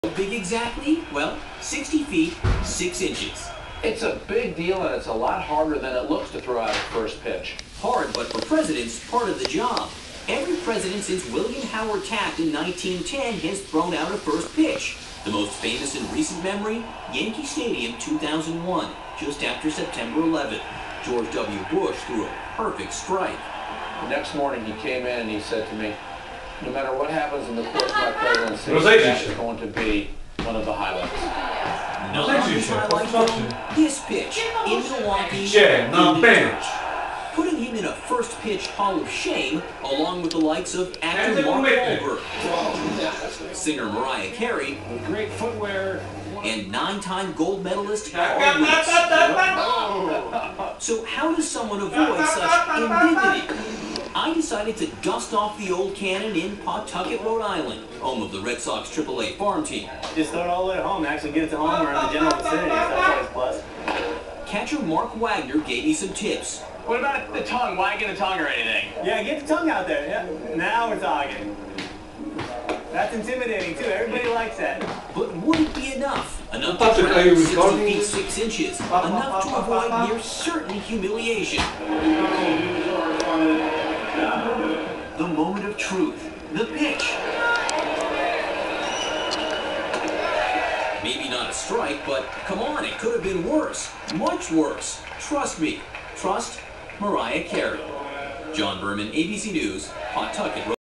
Big exactly? Well, 60 feet, 6 inches. It's a big deal, and it's a lot harder than it looks to throw out a first pitch. Hard, but for presidents, part of the job. Every president since William Howard Taft in 1910 has thrown out a first pitch. The most famous in recent memory, Yankee Stadium 2001, just after September 11th. George W. Bush threw a perfect strike. The next morning he came in and he said to me, no matter what happens in the course of my presidency, that is going to be one of the highlights. Not on his highlight film, this pitch in Milwaukee, putting him in a first pitch Hall of Shame, along with the likes of actor Mark Wahlberg, singer Mariah Carey, With great footwear, and 9-time gold medalist Carl Lewis. So how does someone avoid such indignity? I decided to dust off the old cannon in Pawtucket, Rhode Island, home of the Red Sox AAA farm team. Just throw it all the way to home and actually get it to home or in the general vicinity, so that's always a plus. Catcher Mark Wagner gave me some tips. What about the tongue? Why get a tongue or anything? Yeah, get the tongue out there. Yeah. Now we're talking. That's intimidating too. Everybody likes that. But would it be enough? Enough to travel 60 feet 6 inches. Enough to avoid near certain humiliation. The moment of truth. The pitch. Maybe not a strike, but come on, it could have been worse. Much worse. Trust me. Trust Mariah Carey. John Berman, ABC News, Pawtucket.